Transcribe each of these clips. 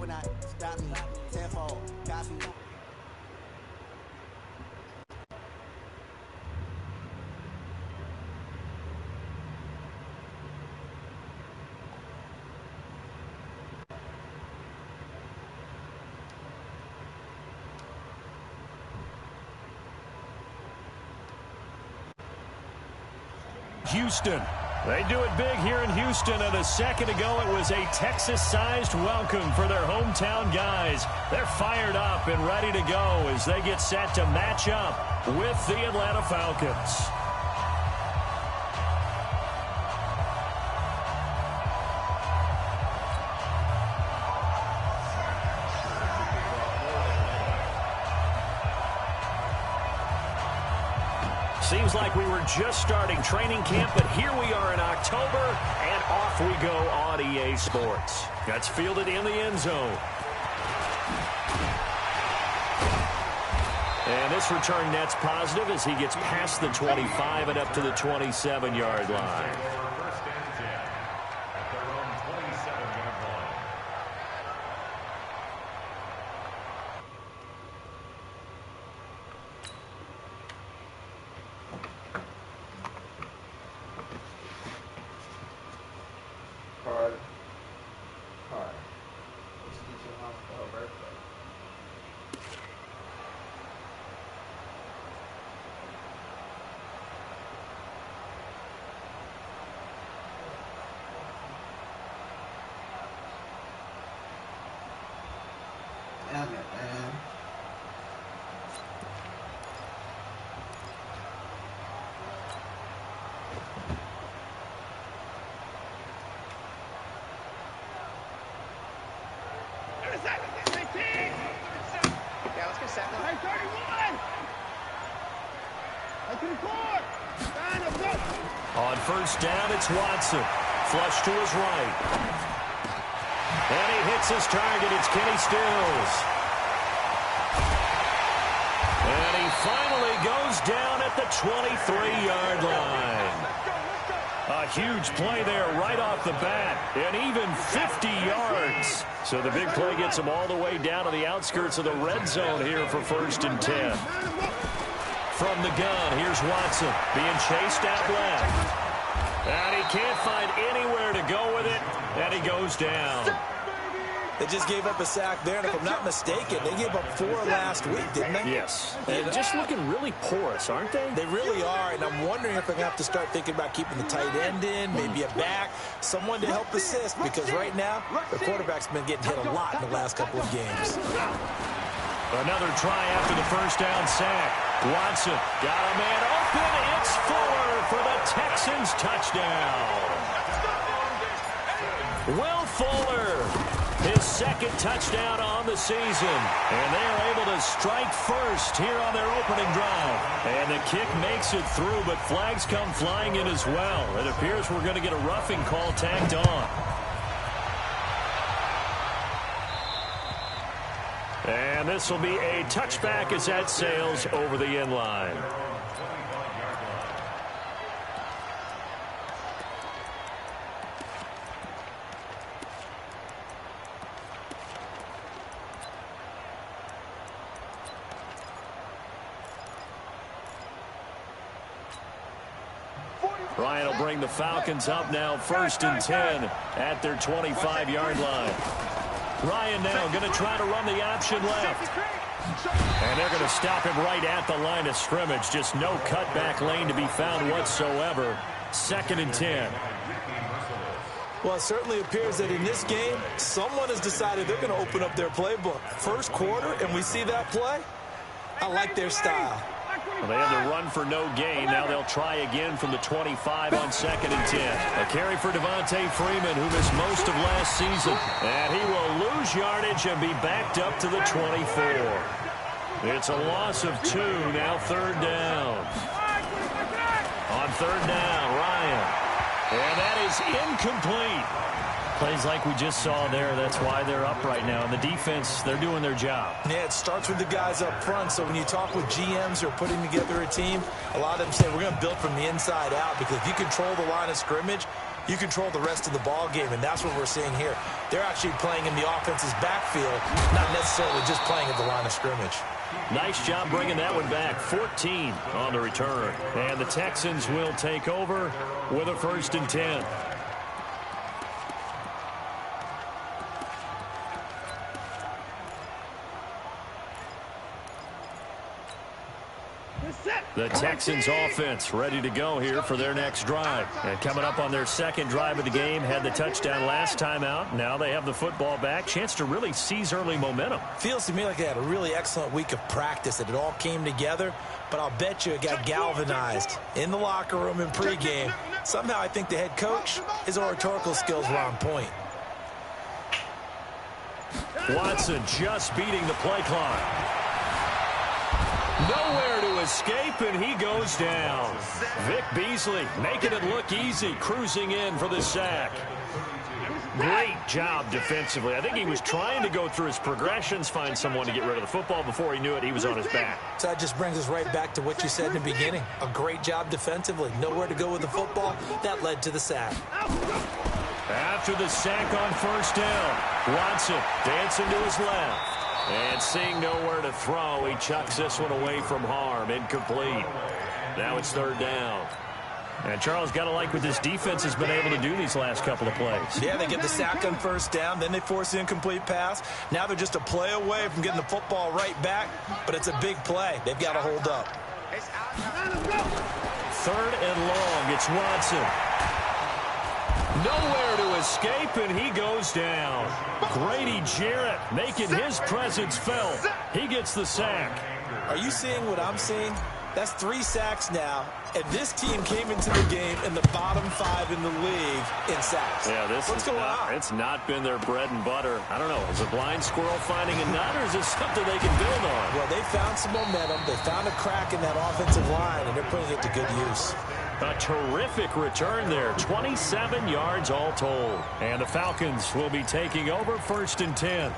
will not stop me. Tenfold, copy. Houston. They do it big here in Houston, and a second ago it was a Texas-sized welcome for their hometown guys. They're fired up and ready to go as they get set to match up with the Atlanta Falcons. Seems like we were just starting training camp, but here we are in October, and off we go on EA Sports. That's fielded in the end zone. And this return net's positive as he gets past the 25 and up to the 27-yard line. On first down, it's Watson. Flush to his right. And he hits his target. It's Kenny Stills. And he finally goes down at the 23-yard line. A huge play there right off the bat. And even 50 yards. So the big play gets him all the way down to the outskirts of the red zone here for 1st and 10. From the gun, here's Watson being chased out left. And he can't find anywhere to go with it, and he goes down. They just gave up a sack there, and if I'm not mistaken, they gave up 4 last week, didn't they? Yes. And just looking really porous, aren't they? They really are, and I'm wondering if they're going to have to start thinking about keeping the tight end in, maybe a back, someone to help assist, because right now, the quarterback's been getting hit a lot in the last couple of games. Another try after the first down sack. Watson got a man open. It's Fuller for the Texans touchdown. Will Fuller, his second touchdown on the season. And they are able to strike first here on their opening drive. And the kick makes it through, but flags come flying in as well. It appears we're going to get a roughing call tacked on. And this will be a touchback as that sails over the end line. Ryan will bring the Falcons up now 1st and 10 at their 25-yard line. Ryan now going to try to run the option left. And they're going to stop him right at the line of scrimmage. Just no cutback lane to be found whatsoever. 2nd and 10. Well, it certainly appears that in this game, someone has decided they're going to open up their playbook. First quarter, and we see that play. I like their style. Well, they had to run for no gain. Now they'll try again from the 25 on 2nd and 10. A carry for Devontae Freeman, who missed most of last season. And he will lose yardage and be backed up to the 24. It's a loss of 2, now 3rd down. On 3rd down, Ryan. And that is incomplete. Plays like we just saw there. That's why they're up right now. And the defense, they're doing their job. Yeah, it starts with the guys up front. So when you talk with GMs who are putting together a team, a lot of them say we're going to build from the inside out, because if you control the line of scrimmage, you control the rest of the ball game, and that's what we're seeing here. They're actually playing in the offense's backfield, not necessarily just playing at the line of scrimmage. Nice job bringing that one back. 14 on the return. And the Texans will take over with a 1st and 10. The Texans offense ready to go here for their next drive. And coming up on their 2nd drive of the game, had the touchdown last time out. Now they have the football back. Chance to really seize early momentum. Feels to me like they had a really excellent week of practice, that it all came together. But I'll bet you it got galvanized in the locker room in pregame. Somehow I think the head coach, his oratorical skills were on point. Watson just beating the play clock. Nowhere to escape, and he goes down. Vic Beasley making it look easy, cruising in for the sack. Great job defensively. I think he was trying to go through his progressions, find someone to get rid of the football. Before he knew it, he was on his back. So that just brings us right back to what you said in the beginning. A great job defensively. Nowhere to go with the football. That led to the sack. After the sack on 1st down, Watson dancing to his left. And seeing nowhere to throw, he chucks this one away from harm. Incomplete. Now it's 3rd down. And Charles, got to like what this defense has been able to do these last couple of plays. Yeah, they get the sack on 1st down, then they force the incomplete pass. Now they're just a play away from getting the football right back, but it's a big play. They've got to hold up. 3rd and long. It's Watson. Nowhere to escape, and he goes down. Grady Jarrett making his presence felt. He gets the sack. Are you seeing what I'm seeing? That's 3 sacks now, and this team came into the game in the bottom 5 in the league in sacks. Yeah, What's going on? It's not been their bread and butter. I don't know. Is a blind squirrel finding a nut, or is it something they can build on? Well, they found some momentum. They found a crack in that offensive line, and they're putting it to good use. A terrific return there. 27 yards all told. And the Falcons will be taking over 1st and 10.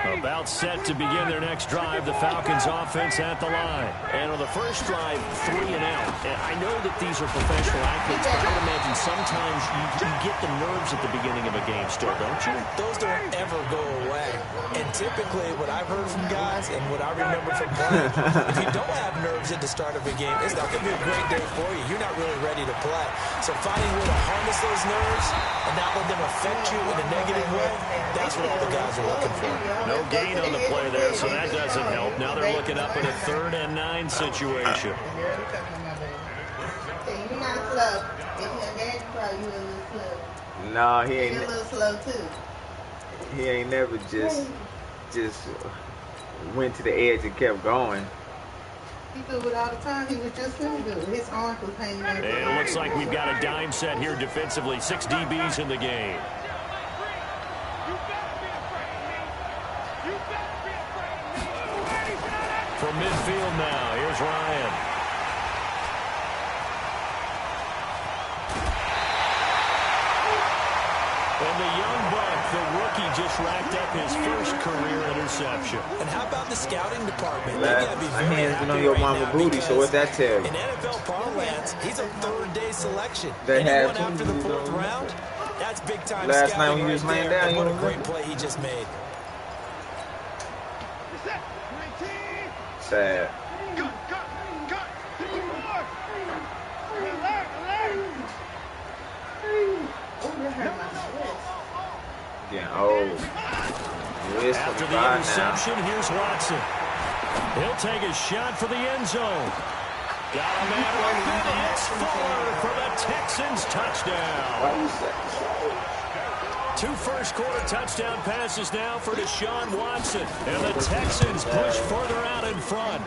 About set to begin their next drive. The Falcons offense at the line. And on the first drive, 3 and out. And I know that these are professional athletes, but I would imagine sometimes you get the nerves at the beginning of a game still, don't you? Those don't ever go away. And typically what I've heard from guys and what I remember from playing, if you don't have nerves at the start of a game, it's not going to be a great day for you. You're not really ready to play. So finding a way to harness those nerves and not let them affect you in a negative way, that's what all the guys are looking for. No gain on the play there, so that doesn't help. Now they're looking up in a 3rd and 9 situation. You're not slow. If your dad's slow, you're a little slow. No, he ain't. You're a little slow too. He ain't never just went to the edge and kept going. He do it all the time. He was just going to do it. His arms was hanging out. And it looks like we've got a dime set here defensively. 6 DBs in the game. From midfield now, here's Ryan. And the young buck, the rookie, just racked up his first career interception. And how about the scouting department? My hands been on your mama booty, so what that tell you? In NFL parlance, he's a 3rd-day selection. They Anyone have after the 4th round, that's big-time Last scouting night when he was right laying there. down, And he what a was great play he just made. Sad. Getting old. After the interception, here's Watson. He'll take a shot for the end zone. Got a man open. It's Fuller for the Texans touchdown. 2 first-quarter touchdown passes now for Deshaun Watson. And the Texans push further out in front.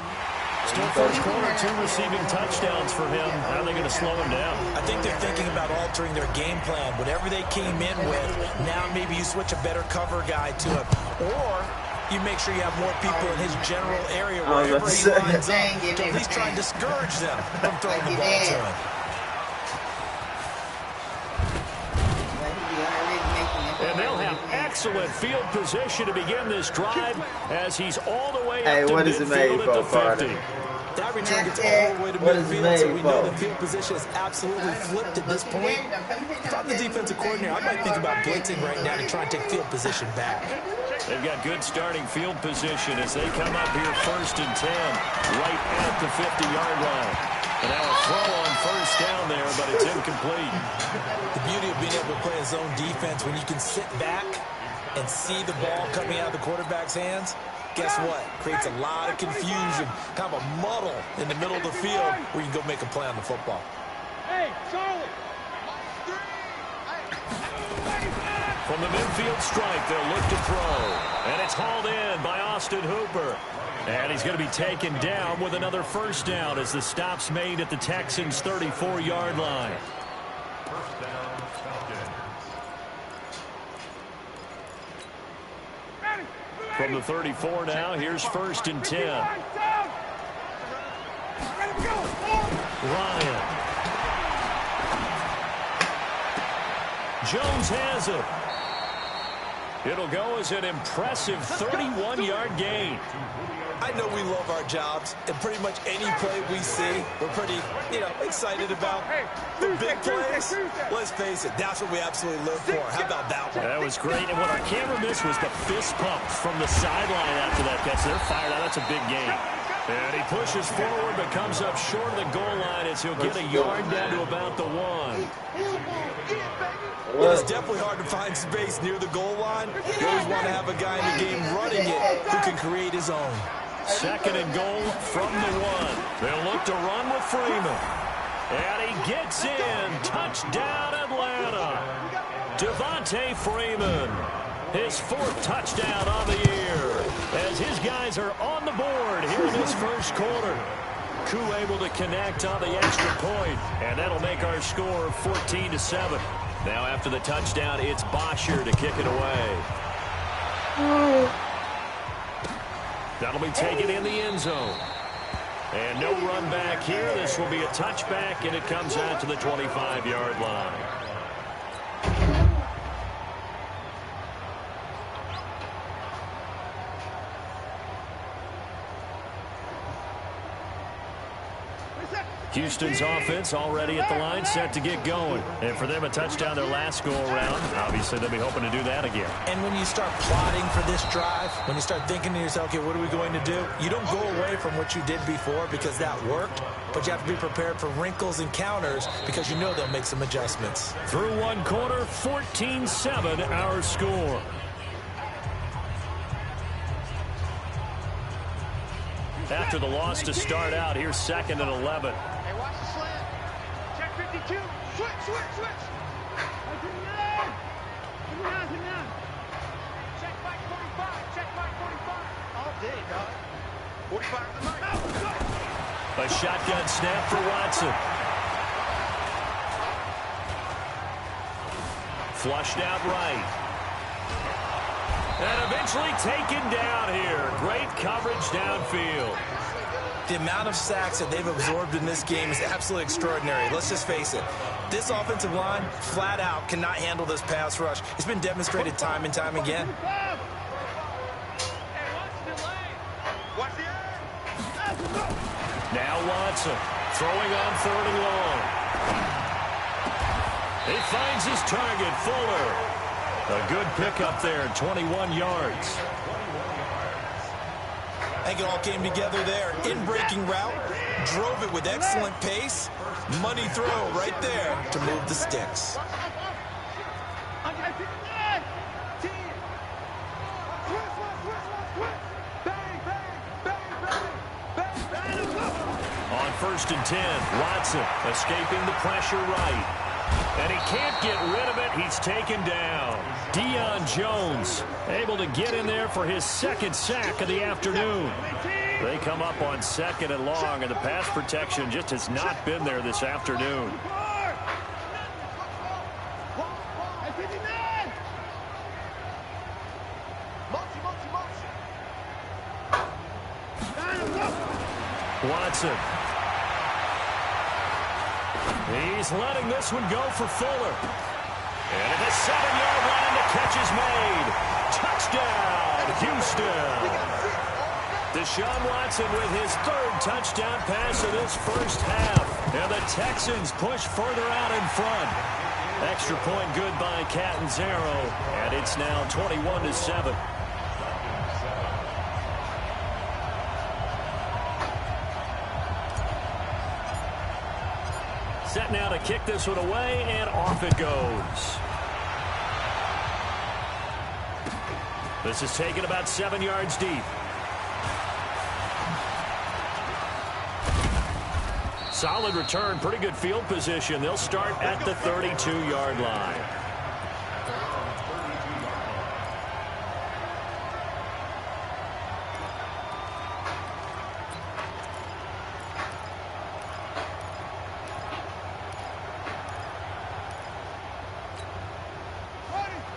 Still first quarter, 2 receiving touchdowns for him. How are they going to slow him down? I think they're thinking about altering their game plan. Whatever they came in with, now maybe you switch a better cover guy to him. Or you make sure you have more people in his general area wherever he lines up to at least try and discourage them from throwing the ball to him. And they'll have excellent field position to begin this drive as he's all the way up to midfield at the 50. That return gets all the way to midfield, so we know the field position is absolutely flipped at this point. If I'm the defensive coordinator, I might think about blitzing right now to try and take field position back. They've got good starting field position as they come up here 1st and 10, right at the 50-yard line. And now a throw on 1st down there, but it's incomplete. The beauty of being able to play a zone defense when you can sit back and see the ball coming out of the quarterback's hands, guess what? Creates a lot of confusion, kind of a muddle in the middle of the field where you can go make a play on the football. Hey, Charlie! From the midfield strike, they'll look to throw. And it's hauled in by Austin Hooper. And he's going to be taken down with another 1st down as the stop's made at the Texans' 34-yard line. From the 34 now, here's 1st and 10. Ryan. Jones has it. It'll go as an impressive 31-yard gain. I know we love our jobs, and pretty much any play we see, we're pretty, excited about. The big plays, let's face it, that's what we absolutely live for. How about that one? That was great, and what our camera missed was the fist pump from the sideline after that catch. They're fired out. That's a big gain. And he pushes forward, but comes up short of the goal line as he'll get a yard down to about the 1. It's definitely hard to find space near the goal line. You always want to have a guy in the game running it who can create his own. 2nd and goal from the 1. They'll look to run with Freeman. And he gets in. Touchdown, Atlanta. Devontae Freeman. His 4th touchdown on the year. As his guys are on the board here in this 1st quarter. Koo able to connect on the extra point. And that'll make our score 14-7. Now after the touchdown, it's Varshe to kick it away. That'll be taken in the end zone. And no run back here. This will be a touchback, and it comes out to the 25-yard line. Houston's offense already at the line, set to get going. And for them, a touchdown their last go-around. Obviously, they'll be hoping to do that again. And when you start plotting for this drive, when you start thinking to yourself, okay, what are we going to do? You don't go away from what you did before because that worked, but you have to be prepared for wrinkles and counters because you know they'll make some adjustments. Through 1 quarter, 14-7 our score. After the loss to start out, here's 2nd and 11. Hey, watch the slant. Check 52. Switch. Check back 45. Check back 45. All day, dog. 45 to the right. A shotgun snap for Watson. Flushed out right. And eventually taken down here. Great coverage downfield. The amount of sacks that they've absorbed in this game is absolutely extraordinary. Let's just face it. This offensive line, flat out, cannot handle this pass rush. It's been demonstrated time and time again. Now Watson throwing on 3rd and long. He finds his target, Fuller. A good pickup there, 21 yards. I think it all came together there. In-breaking route, drove it with excellent pace. Money throw right there to move the sticks. On 1st and 10, Watson escaping the pressure right. And he can't get rid of it. He's taken down. Deion Jones able to get in there for his 2nd sack of the afternoon. They come up on 2nd and long, and the pass protection just has not been there this afternoon. Watson. He's letting this one go for Fuller. And at the 7-yard line, the catch is made. Touchdown, Houston. Deshaun Watson with his third touchdown pass of this first half. And the Texans push further out in front. Extra point good by Catanzaro. And it's now 21-7. Set now to kick this one away, and off it goes. This is taken about 7 yards deep. Solid return, pretty good field position. They'll start at the 32-yard line.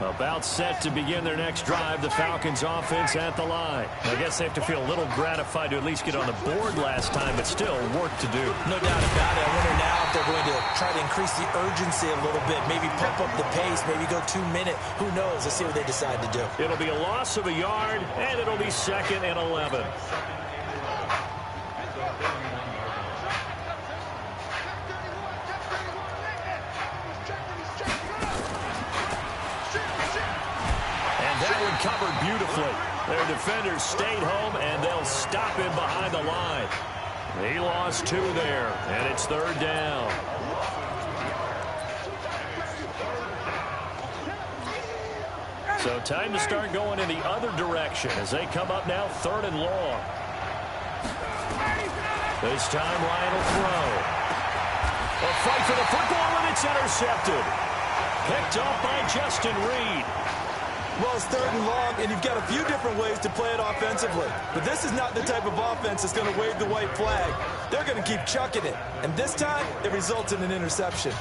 About set to begin their next drive, the Falcons offense at the line. I guess they have to feel a little gratified to at least get on the board last time, but still work to do. No doubt about it. I wonder now if they're going to try to increase the urgency a little bit, maybe pump up the pace, maybe go 2-minute. Who knows? Let's see what they decide to do. It'll be a loss of a yard, and it'll be 2nd and 11. Covered beautifully. Their defenders stayed home, and they'll stop him behind the line. He lost 2 there, and it's 3rd down. So time to start going in the other direction as they come up now 3rd and long. This time Ryan will throw. A fight for the football, and it's intercepted. Picked up by Justin Reed. Well, it's 3rd and long, and you've got a few different ways to play it offensively. But this is not the type of offense that's going to wave the white flag. They're going to keep chucking it. And this time, it results in an interception.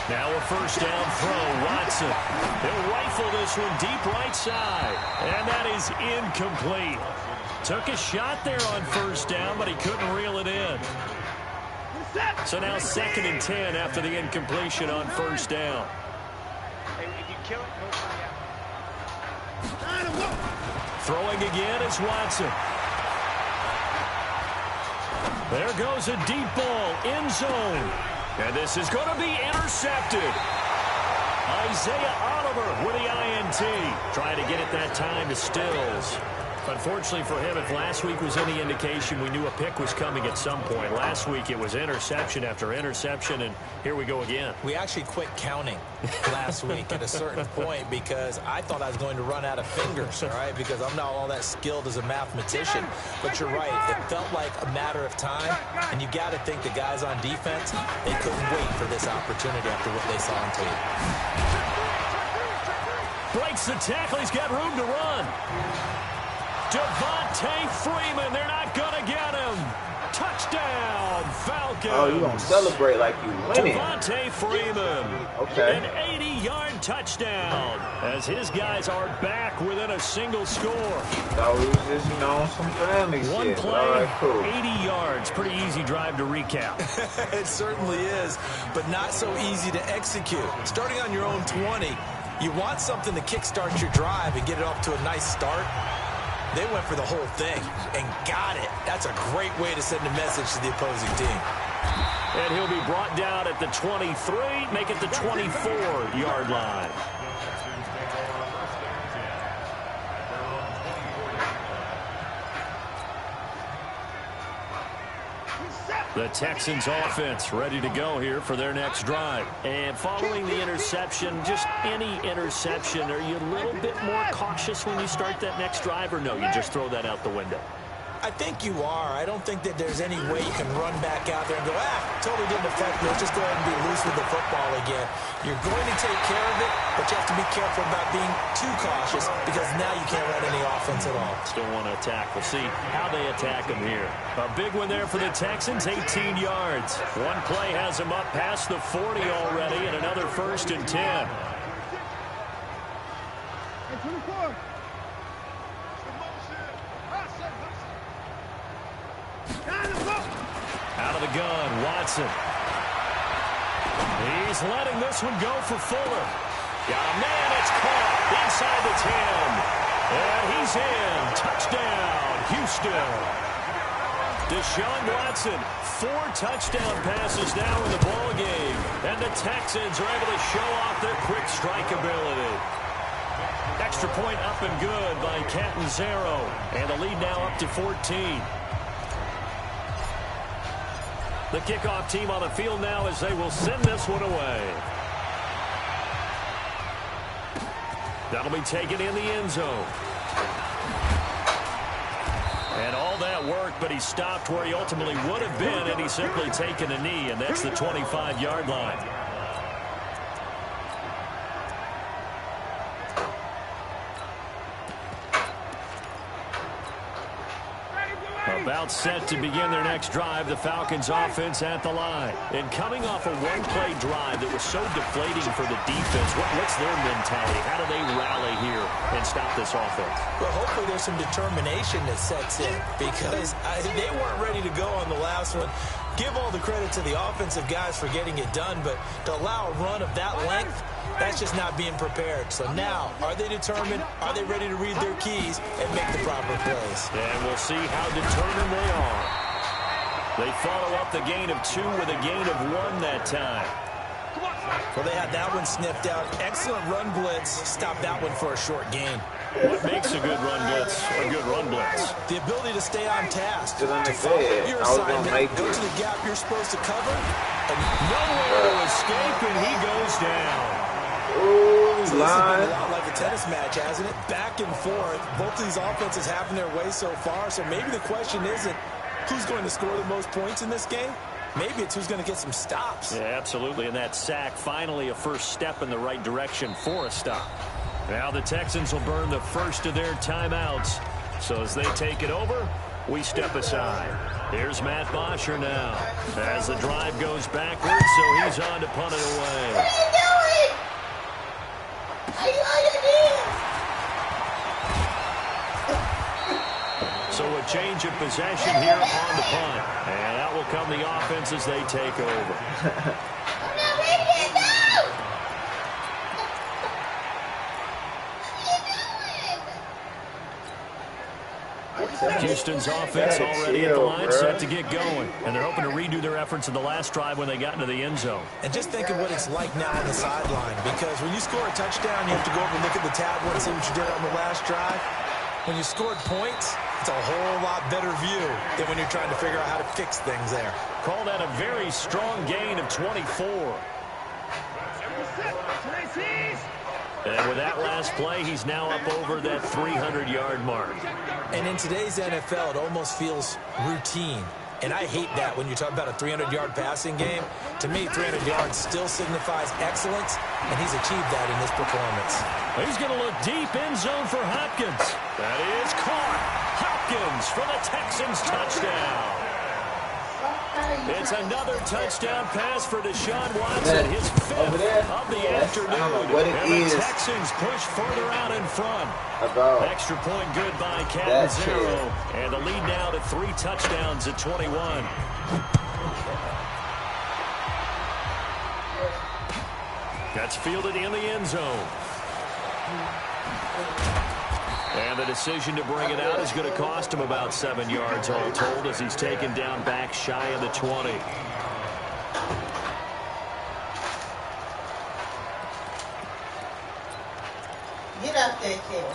Now a 1st down throw, Watson. He'll rifle this one deep right side, and that is incomplete. Took a shot there on 1st down, but he couldn't reel it in. So now 2nd and 10 after the incompletion on 1st down. Throwing again is Watson. There goes a deep ball, end zone. And this is going to be intercepted. Isaiah Oliver with the INT. Trying to get it that time to Stills. Unfortunately for him, if last week was any indication, we knew a pick was coming at some point. Last week it was interception after interception, and here we go again. We actually quit counting last week at a certain point because I thought I was going to run out of fingers, all right, because I'm not all that skilled as a mathematician. But you're right. It felt like a matter of time, and you got to think the guys on defense, they couldn't wait for this opportunity after what they saw on tape. Breaks the tackle. He's got room to run. Devontae Freeman, they're not going to get him. Touchdown, Falcons. Oh, you going to celebrate like you winning. Devontae Freeman. Okay. An 80-yard touchdown as his guys are back within a single score. Thought we was just, some family One shit. play, All right, cool. 80 yards. Pretty easy drive to recap. It certainly is, but not so easy to execute. Starting on your own 20, you want something to kickstart your drive and get it off to a nice start. They went for the whole thing and got it. That's a great way to send a message to the opposing team. And he'll be brought down at the 23, make it the 24-yard line. The Texans offense ready to go here for their next drive. And following the interception, just any interception, are you a little bit more cautious when you start that next drive, or no, you just throw that out the window? I think you are. I don't think that there's any way you can run back out there and go, totally didn't affect me. Let's just go ahead and be loose with the football again. You're going to take care of it, but you have to be careful about being too cautious because now you can't run any offense at all. Still want to attack. We'll see how they attack them here. A big one there for the Texans, 18 yards. One play has them up past the 40 already, and another 1st and 10. Out of the gun, Watson. He's letting this one go for Fuller. Got a man, it's caught inside the 10. And he's in. Touchdown, Houston. Deshaun Watson, 4 touchdown passes now in the ball game. And the Texans are able to show off their quick strike ability. Extra point up and good by Catanzaro. And the lead now up to 14. The kickoff team on the field now as they will send this one away. That'll be taken in the end zone. And all that work, but he stopped where he ultimately would have been, and he's simply taken a knee, and that's the 25-yard line. About set to begin their next drive, the Falcons offense at the line. And coming off a one-play drive that was so deflating for the defense, what's their mentality? How do they rally here and stop this offense? Well, hopefully there's some determination that sets in because they weren't ready to go on the last one. Give all the credit to the offensive guys for getting it done, but to allow a run of that length, that's just not being prepared. So now, are they determined? Are they ready to read their keys and make the proper plays? And we'll see how determined they are. They follow up the gain of 2 with a gain of 1 that time. Well, they had that one sniffed out. Excellent run blitz. Stop that one for a short gain. What makes a good run blitz a good run blitz? The ability to stay on task. To follow your assignment, go to the gap you're supposed to cover. And nowhere to escape, and he goes down. Ooh, so this has been a lot like a tennis match, hasn't it? Back and forth. Both of these offenses having their way so far. So maybe the question isn't who's going to score the most points in this game. Maybe it's who's going to get some stops. Yeah, absolutely. And that sack, finally a first step in the right direction for a stop. Now the Texans will burn the first of their timeouts. So as they take it over, we step aside. Here's Matt Bosher now. As the drive goes backwards, so he's on to punt it away. What are you doing? Are you on your knees? So a change of possession here on the punt. And out will come the offense as they take over. I'm not ready to go. Houston's offense already at the line, set to get going. And they're hoping to redo their efforts in the last drive when they got into the end zone. And just think of what it's like now on the sideline. Because when you score a touchdown, you have to go over and look at the tablet and see what you did on the last drive. When you scored points, it's a whole lot better view than when you're trying to figure out how to fix things there. Call that a very strong gain of 24. And with that last play, he's now up over that 300-yard mark. And in today's NFL, it almost feels routine. And I hate that when you talk about a 300-yard passing game. To me, 300 yards still signifies excellence, and he's achieved that in this performance. He's going to look deep end zone for Hopkins. That is caught. Hopkins for the Texans touchdown. It's another touchdown pass for Deshaun Watson, his 5th of the afternoon. And the Texans push further out in front. Extra point good by Catanzaro. And the lead now to 3 touchdowns at 21. That's fielded in the end zone. And the decision to bring it out is going to cost him about 7 yards all told as he's taken down back shy of the 20. Get up there, kid.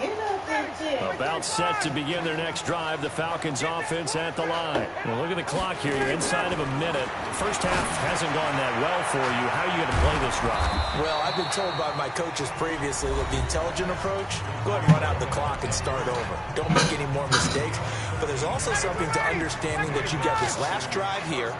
Get up there, kid. About set to begin their next drive, the Falcons offense at the line. Well, look at the clock here. You're inside of a minute. The first half hasn't gone that well for you. How are you going to play this drive? Well, I've been told by my coaches previously that the intelligent approach, go ahead and run out the clock and start over. Don't make any more mistakes. But there's also something to understanding that you get this last drive here.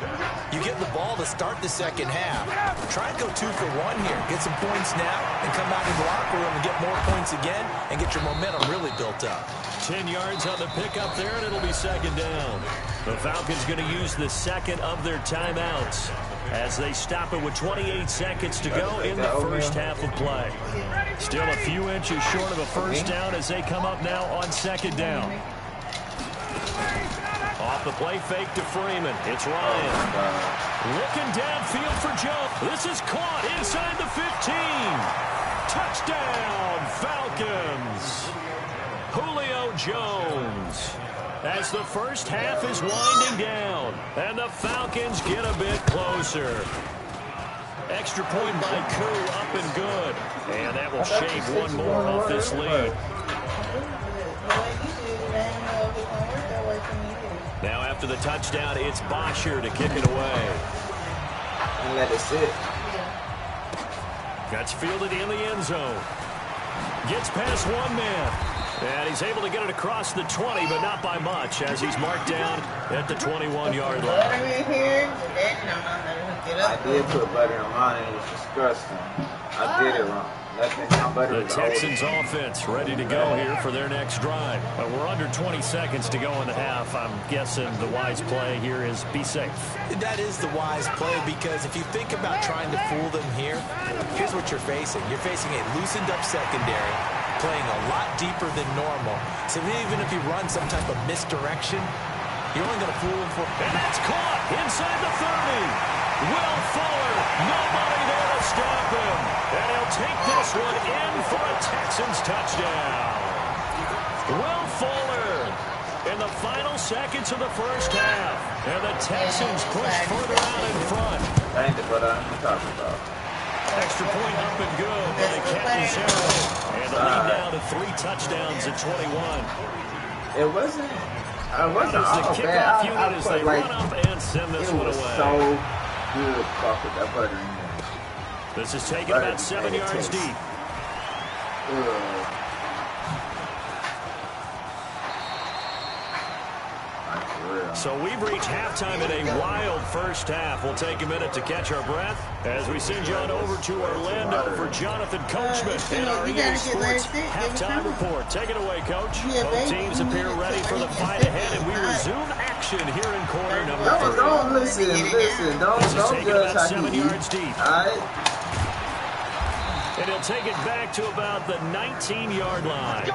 You get the ball to start the second half. Try and go 2 for 1 here. Get some points now and come out in the locker room and get more points again and get your momentum really built up. 10 yards on the pickup there, and it'll be second down. The Falcons going to use the second of their timeouts as they stop it with 28 seconds to go in the first half of play. Still a few inches short of a first down as they come up now on second down. Off the play fake to Freeman. It's Ryan. Looking downfield for Joe. This is caught inside the 15. Touchdown, Falcons. Julio Jones. As the first half is winding down, and the Falcons get a bit closer. Extra point by Koo, up and good. And that will shave one more off this lead. Now after the touchdown, it's Varshe to kick it away. And let it sit. That's fielded in the end zone. Gets past one man. And he's able to get it across the 20, but not by much, as he's marked down at the 21-yard line. I did put butter in mine, and it was disgusting. I did it wrong. The Texans offense ready to go here for their next drive. We're under 20 seconds to go in the half. I'm guessing the wise play here is be safe. That is the wise play, because if you think about trying to fool them here, here's what you're facing. You're facing a loosened up secondary, playing a lot deeper than normal. So even if you run some type of misdirection, you're only going to fool them for... And that's caught inside the 30. Will Fuller, nobody there to stop him. And he'll take this one in for a Texans touchdown. Will Fuller in the final seconds of the first half. And the Texans push further out in front. That ain't the butter I'm talking about. Extra point up and good by the Captain Zero. And the lead now to 3 touchdowns at 21. It wasn't all the kickoff unit as they run up and send this one away. It was so good, with that butter in there. This is taken about 7 yards deep. So we've reached halftime in a wild first half. We'll take a minute to catch our breath as we send you on over to Orlando for Jonathan Coachman and our EA Sports halftime report. Take it away, Coach. Both teams appear ready for the fight ahead, and we resume action here in quarter number 3. Don't listen. Don't take it about 7 yards deep. All right. And he'll take it back to about the 19-yard line.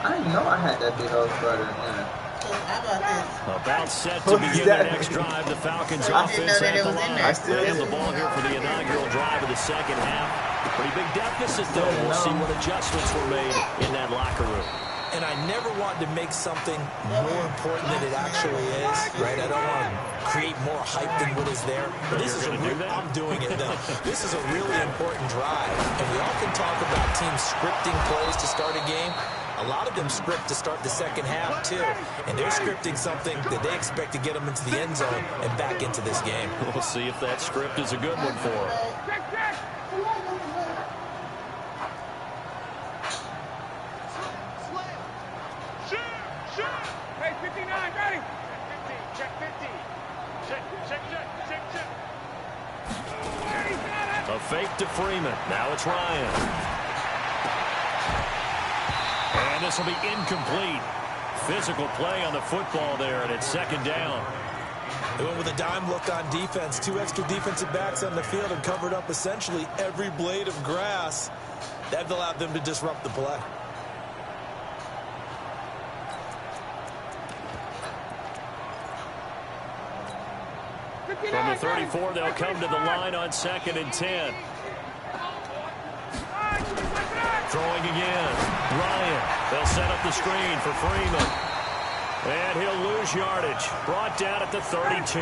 I didn't know I had that big old butter in there. About set to begin their next drive. The Falcons offense at the line. They have the ball here for the inaugural drive of the second half. Pretty big deficit, though. We'll see what adjustments were made in that locker room. And I never want to make something more important than it actually is, right? I don't want to create more hype than what is there. But this is I'm doing it, though. This is a really important drive. And we all can talk about teams scripting plays to start a game. A lot of them script to start the second half, too. And they're scripting something that they expect to get them into the end zone and back into this game. We'll see if that script is a good one for them. Hey, 59, ready? Check 50. Check. A fake to Freeman. Now it's Ryan. And this will be incomplete. Physical play on the football there, and it's second down. They went with a dime look on defense. 2 extra defensive backs on the field and covered up essentially every blade of grass. That allowed them to disrupt the play. From the 34, they'll come to the line on 2nd and 10. Throwing again. Ryan. They'll set up the screen for Freeman. And he'll lose yardage. Brought down at the 32.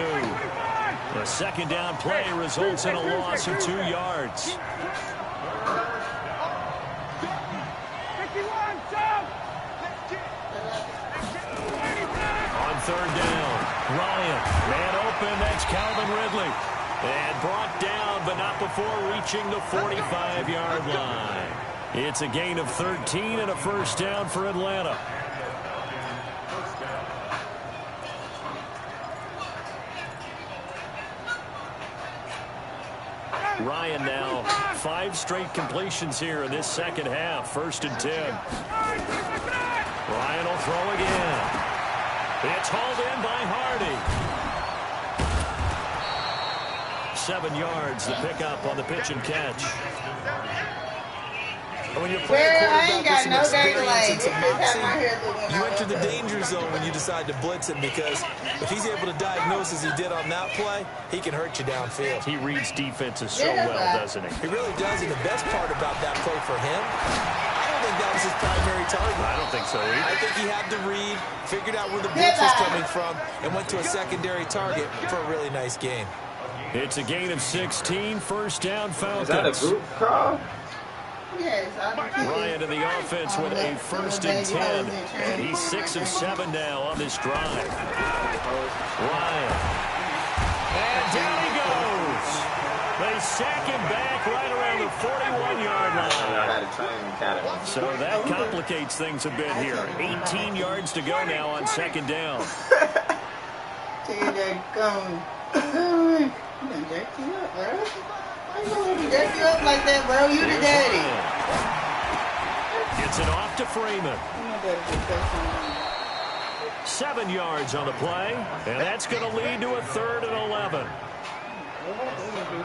The second down play results in a loss of 2 yards. On 3rd down, Ryan. Man open, that's Calvin Ridley. And brought down, but not before reaching the 45-yard line. It's a gain of 13 and a first down for Atlanta. Ryan now 5 straight completions here in this second half. 1st and 10. Ryan will throw again. It's hauled in by Hardy. 7 yards, the pickup on the pitch and catch. And when you're playing I ain't quarterback got with some no experience and This some is how moxie, my hair look when you I enter the woke up. danger zone when you decide to blitz him, because if he's able to diagnose as he did on that play, he can hurt you downfield. He reads defenses so well, doesn't he? He really does, and the best part about that play for him, I don't think that was his primary target. I don't think so either. I think he had to read, figured out where the blitz was coming from, and went to a secondary target for a really nice gain. It's a gain of 16, first down Falcons. Is that a group call? Yes, Ryan to the offense with a 1st and 10. And he's 6 of 7 now on this drive. Ryan. And down he goes. They sack him back right around the 41-yard line. So that complicates things a bit here. 18 yards to go now on 2nd down. You done jacked you up, bro. Why you gonna jack you up like that, bro? You the daddy. Gets it off to Freeman. 7 yards on the play, and that's going to lead to a 3rd and 11.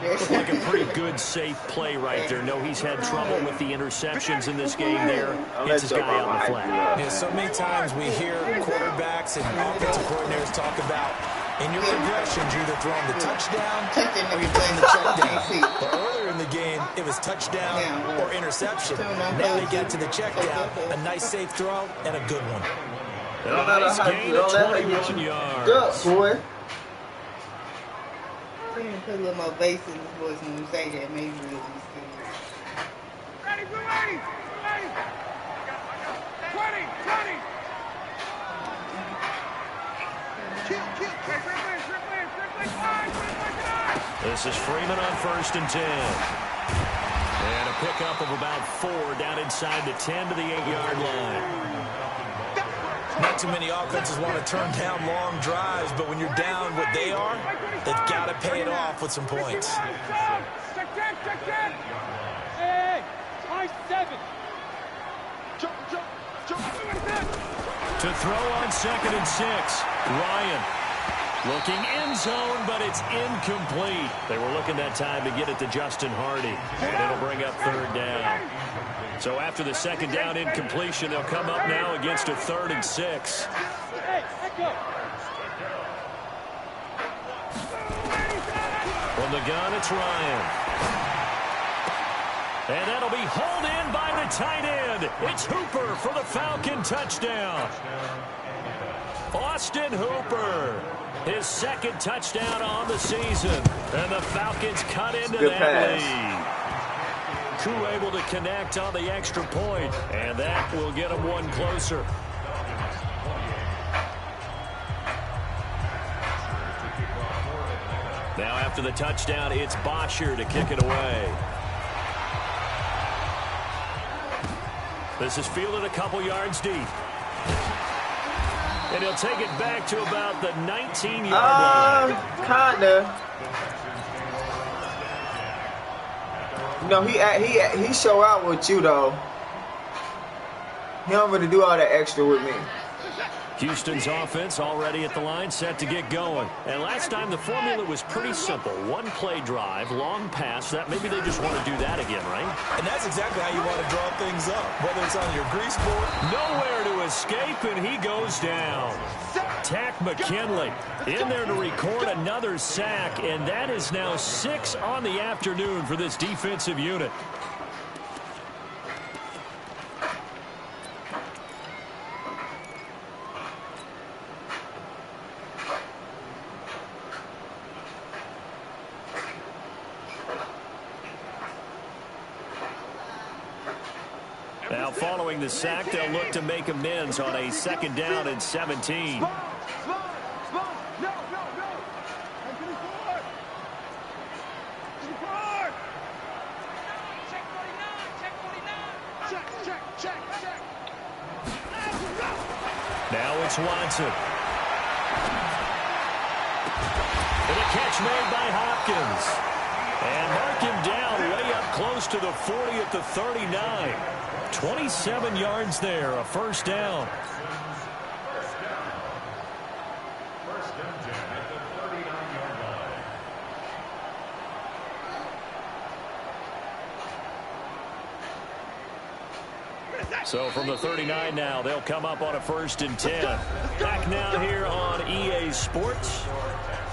Looked like a pretty good, safe play right there. No, he's had trouble with the interceptions in this game there. Gets his guy on the flat. Yeah, so many times we hear quarterbacks and offensive coordinators talk about, in your progressions, you're either throwing the touchdown or you're playing the check down. But earlier in the game, it was touchdown or interception. Now you get to the check down, a nice safe throw, and a good one. A nice gain of 21 yards. Good, boy. You can put a little more bass in his voice when you say that. Maybe we'll be scared. Ready, we're ready. 20, 20. This is Freeman on 1st and 10. And a pickup of about 4 down inside the 10 to the 8-yard line. Not too many offenses want to turn down long drives, but when you're down what they are, they've got to pay it off with some points. Check 10. Hey, high 7. Jump. To throw on 2nd and 6. Ryan looking end zone, but it's incomplete. They were looking that time to get it to Justin Hardy, and it'll bring up 3rd down. So after the 2nd down incompletion, they'll come up now against a 3rd and 6. From the gun, it's Ryan. And that'll be hauled in by the tight end. It's Hooper for the Falcon touchdown. Austin Hooper, his 2nd touchdown on the season. And the Falcons cut into that lead. Crew able to connect on the extra point, and that will get them one closer. Now after the touchdown, it's Bosher to kick it away. This is fielded a couple yards deep. And he'll take it back to about the 19-yard line. Kinda. No, he show out with you though. He don't really do all that extra with me. Houston's offense already at the line, set to get going. And last time the formula was pretty simple. One play drive, long pass. That maybe they just want to do that again, right? And that's exactly how you want to draw things up, whether it's on your grease board. Nowhere to escape, and he goes down. Tack McKinley in there to record another sack, and that is now 6 on the afternoon for this defensive unit. Now, following the sack, they'll look to make amends on a 2nd down and 17. No. Check. Now it's Watson. And a catch made by Hopkins. And mark him down way up close to the 40 at the 39. 27 yards there, a 1st down. So from the 39 now, they'll come up on a 1st and 10. Back now here on EA Sports.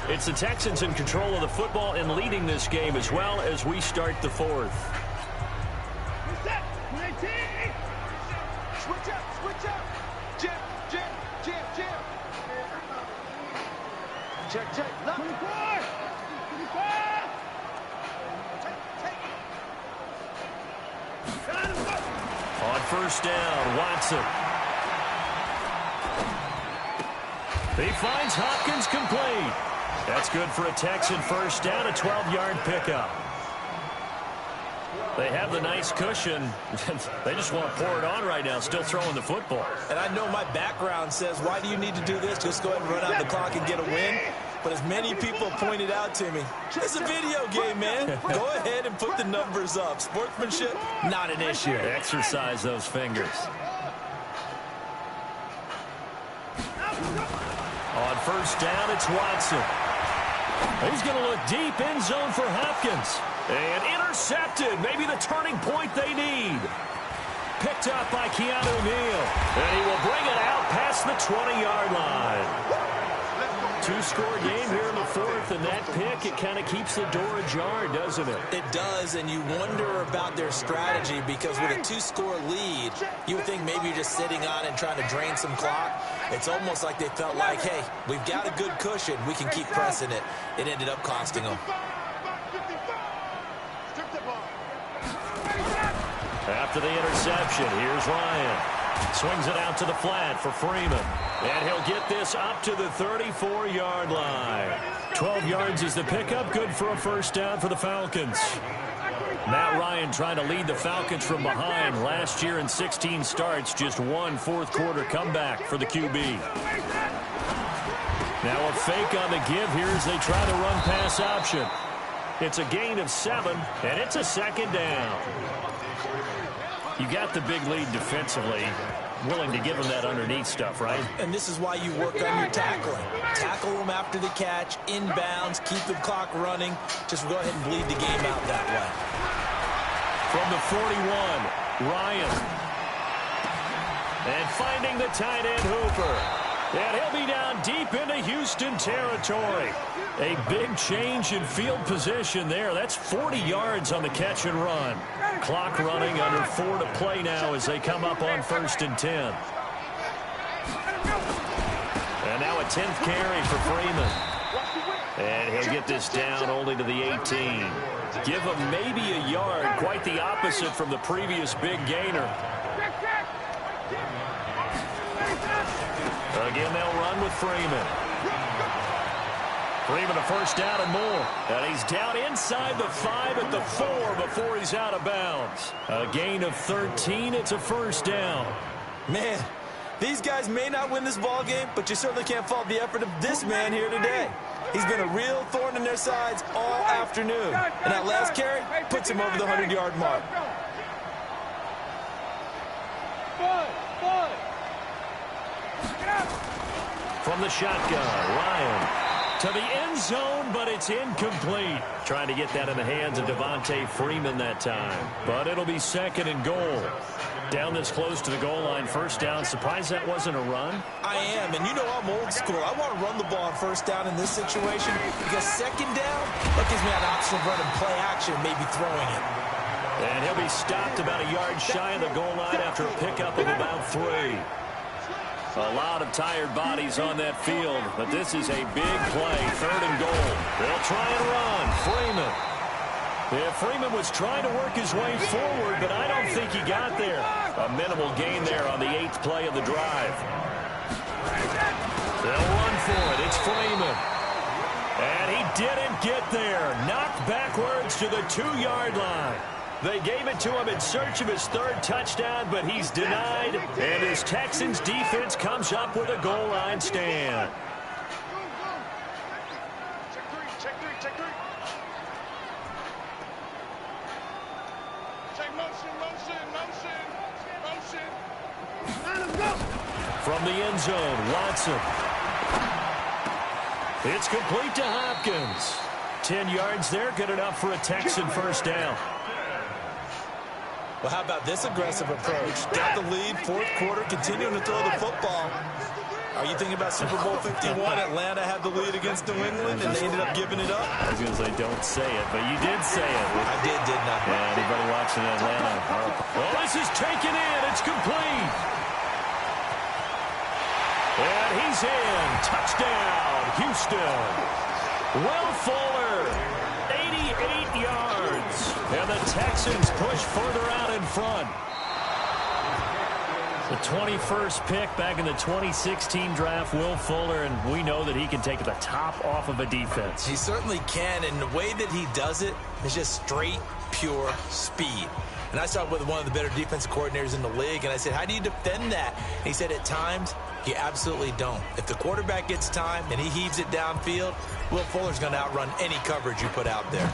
It's the Texans in control of the football and leading this game as well as we start the 4th. Switch up. Jim. Check. Look. 24. On 1st down, Watson. He finds Hopkins complete. That's good for a Texan 1st down, a 12-yard pickup. They have the nice cushion. They just want to pour it on right now, still throwing the football. And I know my background says, why do you need to do this? Just go ahead and run out the clock and get a win. But as many people pointed out to me, it's a video game, man. Go ahead and put the numbers up. Sportsmanship, not an issue. Exercise those fingers. On 1st down, it's Watson. He's going to look deep, end zone for Hopkins. And intercepted, maybe the turning point they need. Picked up by Keanu Neal. And he will bring it out past the 20-yard line. 2-score game here in the 4th, and that pick, it kind of keeps the door ajar, doesn't it? It does, and you wonder about their strategy because with a 2-score lead, you would think maybe you're just sitting on it and trying to drain some clock. It's almost like they felt like, hey, we've got a good cushion. We can keep pressing it. It ended up costing them. After the interception, here's Ryan. Swings it out to the flat for Freeman. And he'll get this up to the 34-yard line. 12 yards is the pickup. Good for a 1st down for the Falcons. Matt Ryan trying to lead the Falcons from behind. Last year in 16 starts, just one 4th-quarter comeback for the QB. Now a fake on the give here as they try the run-pass option. It's a gain of 7, and it's a 2nd down. You got the big lead defensively, willing to give them that underneath stuff, right? And this is why you work on your tackling. Tackle them after the catch, inbounds, keep the clock running. Just go ahead and bleed the game out that way. From the 41, Ryan. And finding the tight end Hooper. And he'll be down deep into Houston territory. A big change in field position there. That's 40 yards on the catch and run. Clock running, under 4 to play now as they come up on 1st and 10. And now a 10th carry for Freeman. And he'll get this down only to the 18. Give him maybe a yard, quite the opposite from the previous big gainer. Again, they'll run with Freeman. Freeman a 1st down and more. And he's down inside the 5 at the 4 before he's out of bounds. A gain of 13. It's a 1st down. Man, these guys may not win this ball game, but you certainly can't fault the effort of this man here today. He's been a real thorn in their sides all afternoon. And that last carry puts him over the 100-yard mark. From the shotgun, Ryan to the end zone, but it's incomplete. Trying to get that in the hands of Devontae Freeman that time. But it'll be 2nd and goal. Down this close to the goal line, 1st down. Surprised that wasn't a run? I am, and you know I'm old school. I want to run the ball on 1st down in this situation because 2nd down, that gives me an option of running play action, maybe throwing it. And he'll be stopped about a yard shy of the goal line after a pickup of about 3. A lot of tired bodies on that field, but this is a big play, 3rd and goal. They'll try and run. Freeman. Yeah, Freeman was trying to work his way forward, but I don't think he got there. A minimal gain there on the 8th play of the drive. They'll run for it. It's Freeman. And he didn't get there. Knocked backwards to the 2-yard line. They gave it to him in search of his 3rd touchdown, but he's denied. And his Texans defense comes up with a goal line stand. Check three. Check motion. Let him go. From the end zone, Watson. It's complete to Hopkins. 10 yards there, good enough for a Texan 1st down. Well, how about this aggressive approach? Got the lead, fourth quarter, continuing to throw the football. Are you thinking about Super Bowl 51? Atlanta had the lead against New England, and they ended up giving it up? I was going to say, don't say it, but you did say it. I didn't I? Yeah, anybody watching Atlanta? Oh, this is taken in. It's complete. And he's in. Touchdown, Houston. Will Fuller, 88 yards. And the Texans push further out in front. The 21st pick back in the 2016 draft, Will Fuller, and we know that he can take the top off of a defense. He certainly can, and the way that he does it is just straight, pure speed. And I started with one of the better defensive coordinators in the league, and I said, how do you defend that? And he said, at times, you absolutely don't. If the quarterback gets time and he heaves it downfield, Will Fuller's going to outrun any coverage you put out there.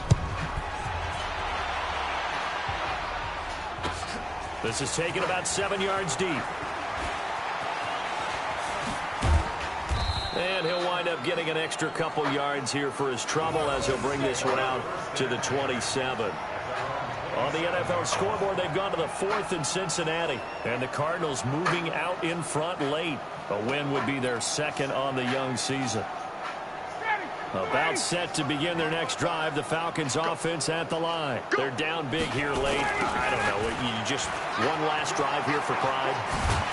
This is taken about 7 yards deep. And he'll wind up getting an extra couple yards here for his trouble as he'll bring this one out to the 27. On the NFL scoreboard, they've gone to the 4th in Cincinnati. And the Cardinals moving out in front late. A win would be their second on the young season. About set to begin their next drive. The Falcons offense at the line. They're down big here late. I don't know. You just one last drive here for pride.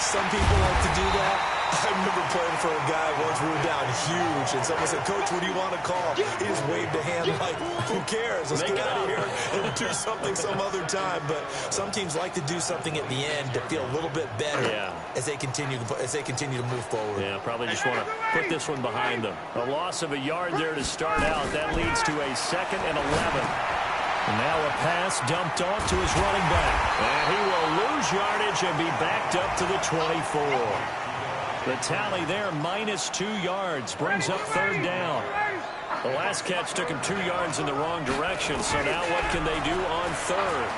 Some people like to do that. I remember playing for a guy once we were down huge, and someone said, Coach, what do you want to call? He just waved a hand like, who cares? Let's get out of here and do something some other time. But some teams like to do something at the end to feel a little bit better as they continue to move forward. Yeah, probably just want to put this one behind them. A loss of a yard there to start out. That leads to a 2nd and 11. And now a pass dumped off to his running back. And he will lose yardage and be backed up to the 24. The tally there, -2 yards, brings up 3rd down. The last catch took him 2 yards in the wrong direction, so now what can they do on 3rd?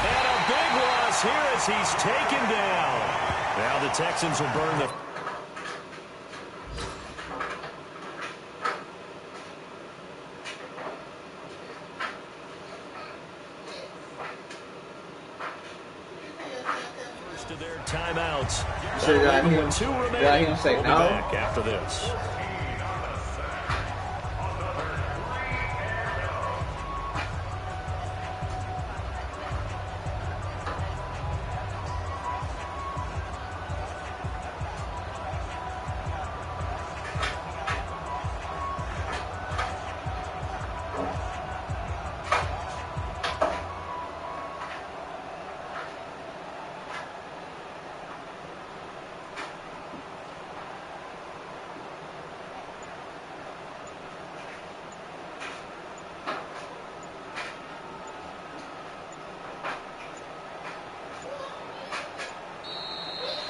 And a big loss here as he's taken down. Now the Texans will burn the... to their timeouts. Did I hear him say we'll no? be back after this.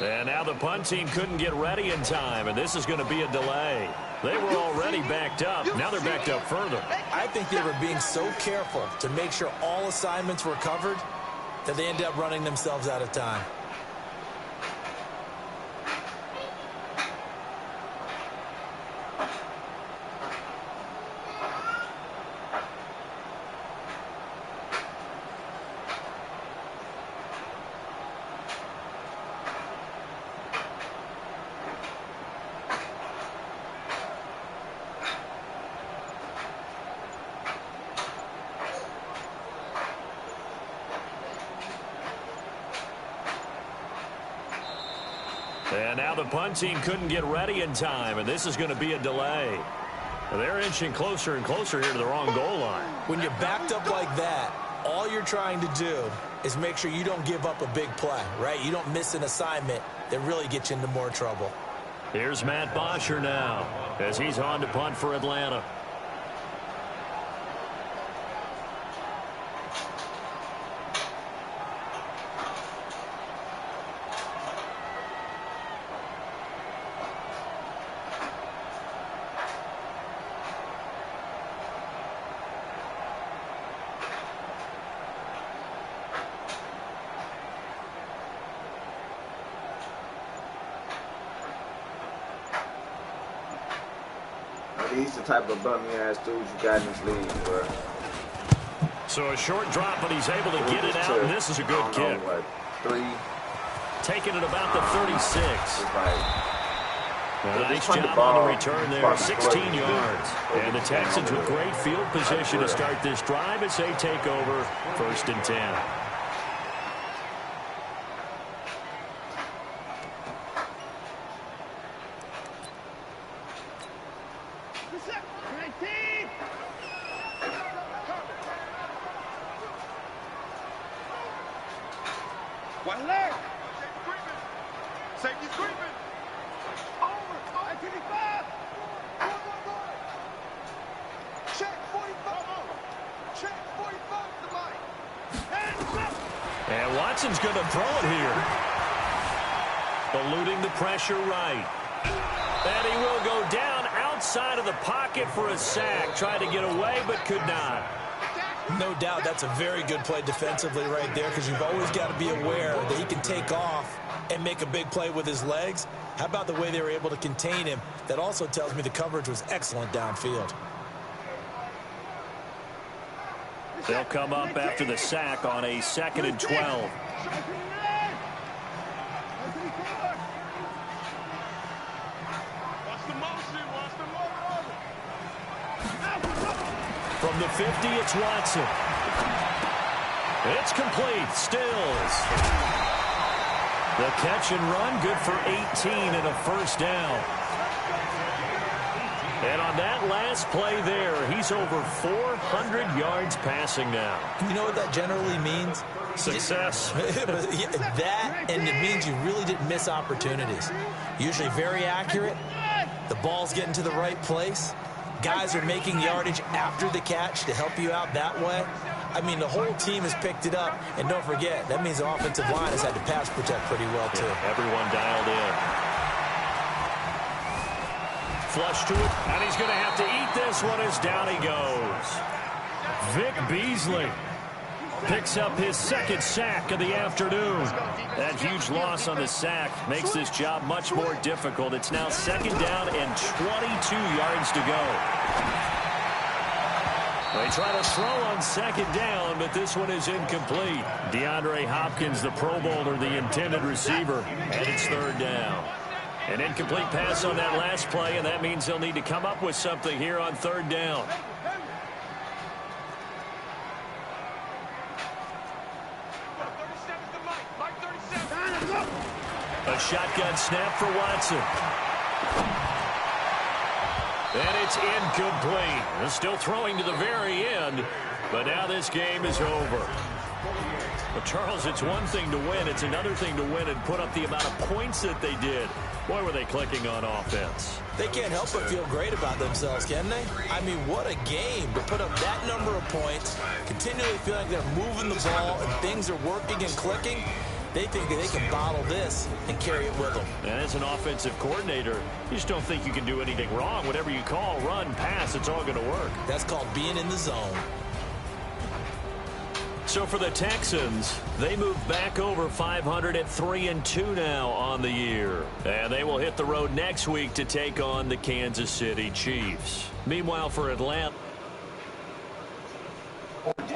And now the punt team couldn't get ready in time, and this is going to be a delay. They were already backed up. Now they're backed up further. I think they were being so careful to make sure all assignments were covered that they ended up running themselves out of time. And now the punt team couldn't get ready in time, and this is going to be a delay. They're inching closer and closer here to the wrong goal line. When you're backed up like that, all you're trying to do is make sure you don't give up a big play, right? You don't miss an assignment that really gets you into more trouble. Here's Matt Bosher now as he's on to punt for Atlanta. These the type of bummy ass dudes you got in this league, bro. So a short drop, but he's able to get it out, and this is a good kick. What, 3? Taking it about the 36. Nice job on the return there, 16 yards. And the Texans with great field position to start this drive as they take over 1st and 10. One leg. Safety creeping. Over. 55. Check 45. Check 45 to line. Hands up. And Watson's going to throw it here. Eluding the pressure right. And he will go down outside of the pocket for a sack. Tried to get away, but could not. No doubt that's a very good play defensively right there, because you've always got to be aware that he can take off and make a big play with his legs. How about the way they were able to contain him? That also tells me the coverage was excellent downfield. They'll come up after the sack on a 2nd and 12. From the 50, it's Watson. It's complete. Stills. The catch and run, good for 18 and a 1st down. And on that last play there, he's over 400 yards passing now. You know what that generally means? Success. That, and it means you really didn't miss opportunities. Usually very accurate. The ball's getting to the right place. Guys are making yardage after the catch to help you out that way. I mean, the whole team has picked it up. And don't forget, that means the offensive line has had to pass protect pretty well, too. Yeah, everyone dialed in. Flush to it, and he's going to have to eat this one as down he goes. Vic Beasley picks up his 2nd sack of the afternoon. That huge loss on the sack makes this job much more difficult. It's now 2nd down and 22 yards to go. They try to throw on 2nd down, but this one is incomplete. DeAndre Hopkins, the Pro Bowler, the intended receiver, and it's 3rd down. An incomplete pass on that last play, and that means they'll need to come up with something here on 3rd down. A shotgun snap for Watson. And it's incomplete. They're still throwing to the very end, but now this game is over. Well, Charles, it's one thing to win. It's another thing to win and put up the amount of points that they did. Boy, were they clicking on offense. They can't help but feel great about themselves, can they? I mean, what a game to put up that number of points, continually feeling like they're moving the ball and things are working and clicking. They think that they can bottle this and carry it with them. And as an offensive coordinator, you just don't think you can do anything wrong. Whatever you call, run, pass, it's all going to work. That's called being in the zone. So for the Texans, they move back over 500 at 3-2 now on the year. And they will hit the road next week to take on the Kansas City Chiefs. Meanwhile, for Atlanta,